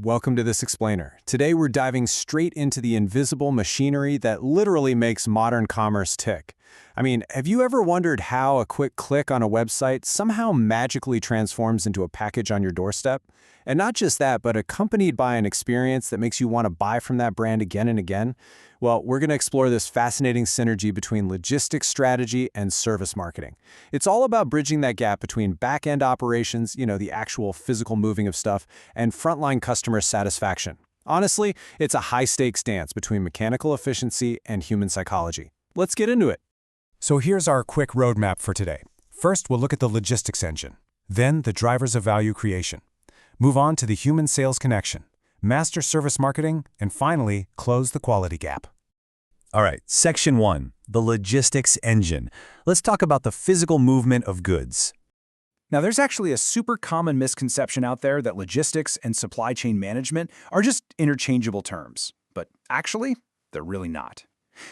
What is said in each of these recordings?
welcome to This Explainer. Today we're diving straight into the invisible machinery that literally makes modern commerce tick. I mean, have you ever wondered how a quick click on a website somehow magically transforms into a package on your doorstep? And not just that, but accompanied by an experience that makes you want to buy from that brand again and again? Well, we're going to explore this fascinating synergy between logistics strategy and service marketing. It's all about bridging that gap between back-end operations, the actual physical moving of stuff, and frontline customer satisfaction. Honestly, it's a high-stakes dance between mechanical efficiency and human psychology. Let's get into it. So here's our quick roadmap for today. First, we'll look at the logistics engine, then the drivers of value creation. Move on to the human sales connection, master service marketing, and finally, close the quality gap. All right, Section 1, the logistics engine. Let's talk about the physical movement of goods. Now, there's actually a super common misconception out there that logistics and supply chain management are just interchangeable terms. But actually, they're really not.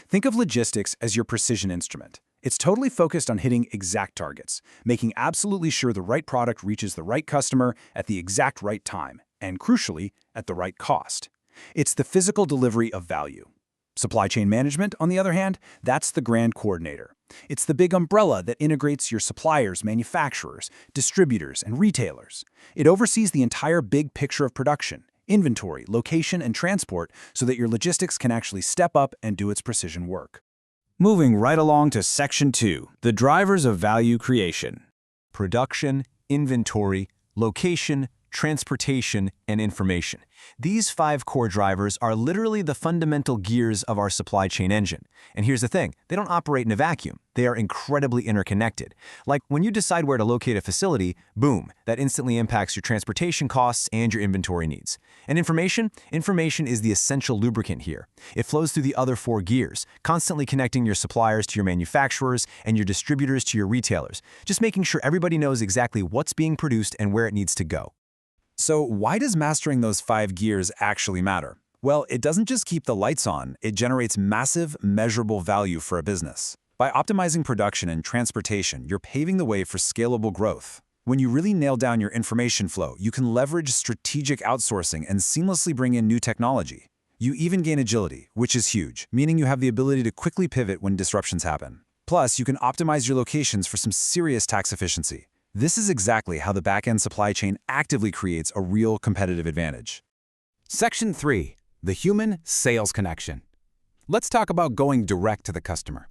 Think of logistics as your precision instrument. It's totally focused on hitting exact targets, making absolutely sure the right product reaches the right customer at the exact right time, and crucially, at the right cost. It's the physical delivery of value. Supply chain management, on the other hand, that's the grand coordinator. It's the big umbrella that integrates your suppliers, manufacturers, distributors, and retailers. It oversees the entire big picture of production, inventory, location, and transport so that your logistics can actually step up and do its precision work. Moving right along to Section 2, the drivers of value creation. Production, inventory, location, transportation, and information. These 5 core drivers are literally the fundamental gears of our supply chain engine. And here's the thing, they don't operate in a vacuum. They are incredibly interconnected. Like when you decide where to locate a facility, boom, that instantly impacts your transportation costs and your inventory needs. And information is the essential lubricant here. It flows through the other 4 gears, constantly connecting your suppliers to your manufacturers and your distributors to your retailers, just making sure everybody knows exactly what's being produced and where it needs to go. So why does mastering those 5 gears actually matter? Well, it doesn't just keep the lights on, it generates massive, measurable value for a business. By optimizing production and transportation, you're paving the way for scalable growth. When you really nail down your information flow, you can leverage strategic outsourcing and seamlessly bring in new technology. You even gain agility, which is huge, meaning you have the ability to quickly pivot when disruptions happen. Plus, you can optimize your locations for some serious tax efficiency. This is exactly how the back-end supply chain actively creates a real competitive advantage. Section 3, the human sales connection. Let's talk about going direct to the customer.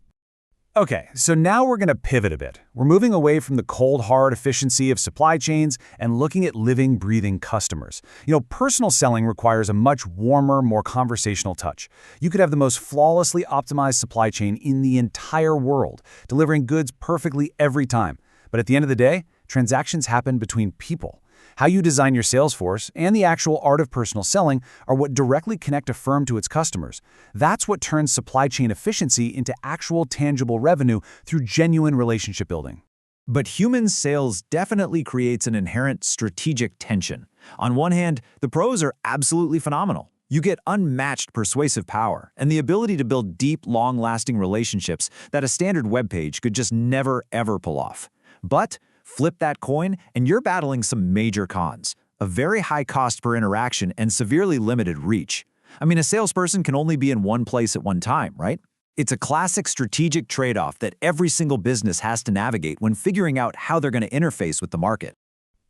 Okay, so now we're going to pivot a bit. We're moving away from the cold, hard efficiency of supply chains and looking at living, breathing customers. Personal selling requires a much warmer, more conversational touch. You could have the most flawlessly optimized supply chain in the entire world, delivering goods perfectly every time. But at the end of the day, transactions happen between people. How you design your sales force and the actual art of personal selling are what directly connect a firm to its customers. That's what turns supply chain efficiency into actual tangible revenue through genuine relationship building. But human sales definitely creates an inherent strategic tension. On one hand, the pros are absolutely phenomenal. You get unmatched persuasive power and the ability to build deep, long-lasting relationships that a standard web page could just never, ever pull off. But flip that coin and you're battling some major cons, a very high cost per interaction and severely limited reach. I mean, a salesperson can only be in one place at one time, right? It's a classic strategic trade-off that every single business has to navigate when figuring out how they're going to interface with the market.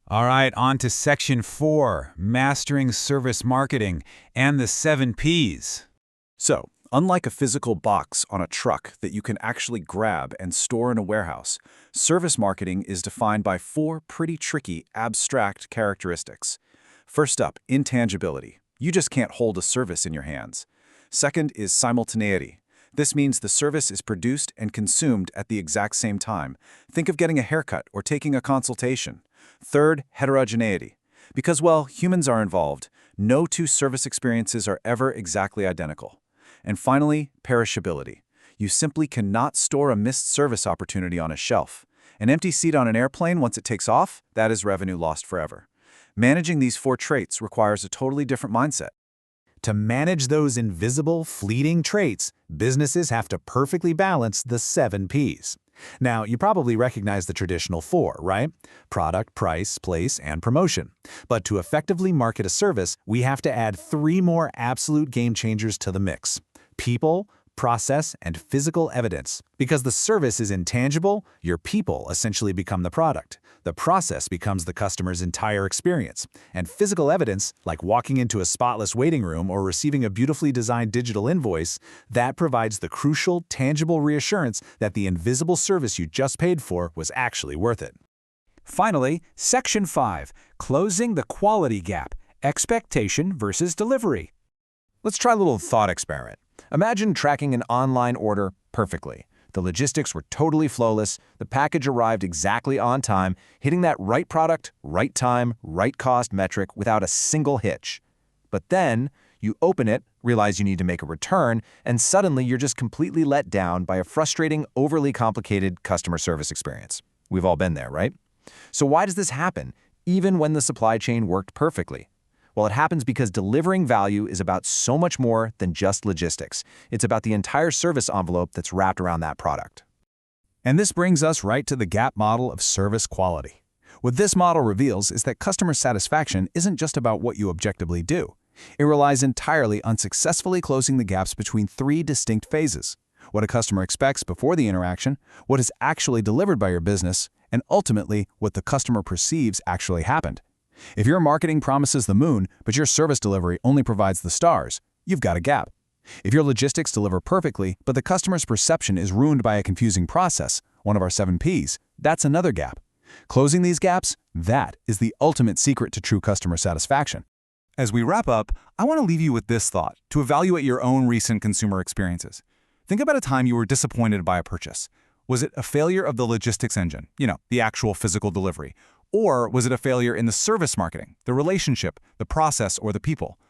All right, on to Section 4, mastering service marketing and the 7 Ps. So, unlike a physical box on a truck that you can actually grab and store in a warehouse, service marketing is defined by 4 pretty tricky, abstract characteristics. First up, intangibility. You just can't hold a service in your hands. Second is simultaneity. This means the service is produced and consumed at the exact same time. Think of getting a haircut or taking a consultation. Third, heterogeneity. Because, well, humans are involved, no 2 service experiences are ever exactly identical. And finally, perishability. You simply cannot store a missed service opportunity on a shelf. An empty seat on an airplane, once it takes off, that is revenue lost forever. Managing these 4 traits requires a totally different mindset. To manage those invisible, fleeting traits, businesses have to perfectly balance the 7 Ps. Now, you probably recognize the traditional four, right? Product, price, place, and promotion. But to effectively market a service, we have to add three more absolute game changers to the mix: people, process, and physical evidence. Because the service is intangible, your people essentially become the product. The process becomes the customer's entire experience. And physical evidence, like walking into a spotless waiting room or receiving a beautifully designed digital invoice, that provides the crucial, tangible reassurance that the invisible service you just paid for was actually worth it. Finally, Section 5, closing the quality gap, expectation versus delivery. Let's try a little thought experiment. Imagine tracking an online order perfectly. The logistics were totally flawless, the package arrived exactly on time, hitting that right product, right time, right cost metric without a single hitch. But then, you open it, realize you need to make a return, and suddenly you're just completely let down by a frustrating, overly complicated customer service experience. We've all been there, right? So why does this happen, even when the supply chain worked perfectly? Well, it happens because delivering value is about so much more than just logistics. It's about the entire service envelope that's wrapped around that product. And this brings us right to the gap model of service quality. What this model reveals is that customer satisfaction isn't just about what you objectively do. It relies entirely on successfully closing the gaps between three distinct phases: what a customer expects before the interaction, what is actually delivered by your business, and ultimately what the customer perceives actually happened. If your marketing promises the moon, but your service delivery only provides the stars, you've got a gap. If your logistics deliver perfectly, but the customer's perception is ruined by a confusing process, one of our 7 Ps, that's another gap. Closing these gaps, that is the ultimate secret to true customer satisfaction. As we wrap up, I want to leave you with this thought to evaluate your own recent consumer experiences. Think about a time you were disappointed by a purchase. Was it a failure of the logistics engine, the actual physical delivery? Or was it a failure in the service marketing, the relationship, the process, or the people?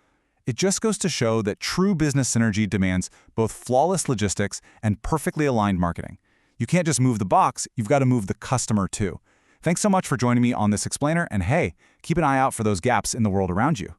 It just goes to show that true business synergy demands both flawless logistics and perfectly aligned marketing. You can't just move the box, you've got to move the customer too. Thanks so much for joining me on this explainer, and hey, keep an eye out for those gaps in the world around you.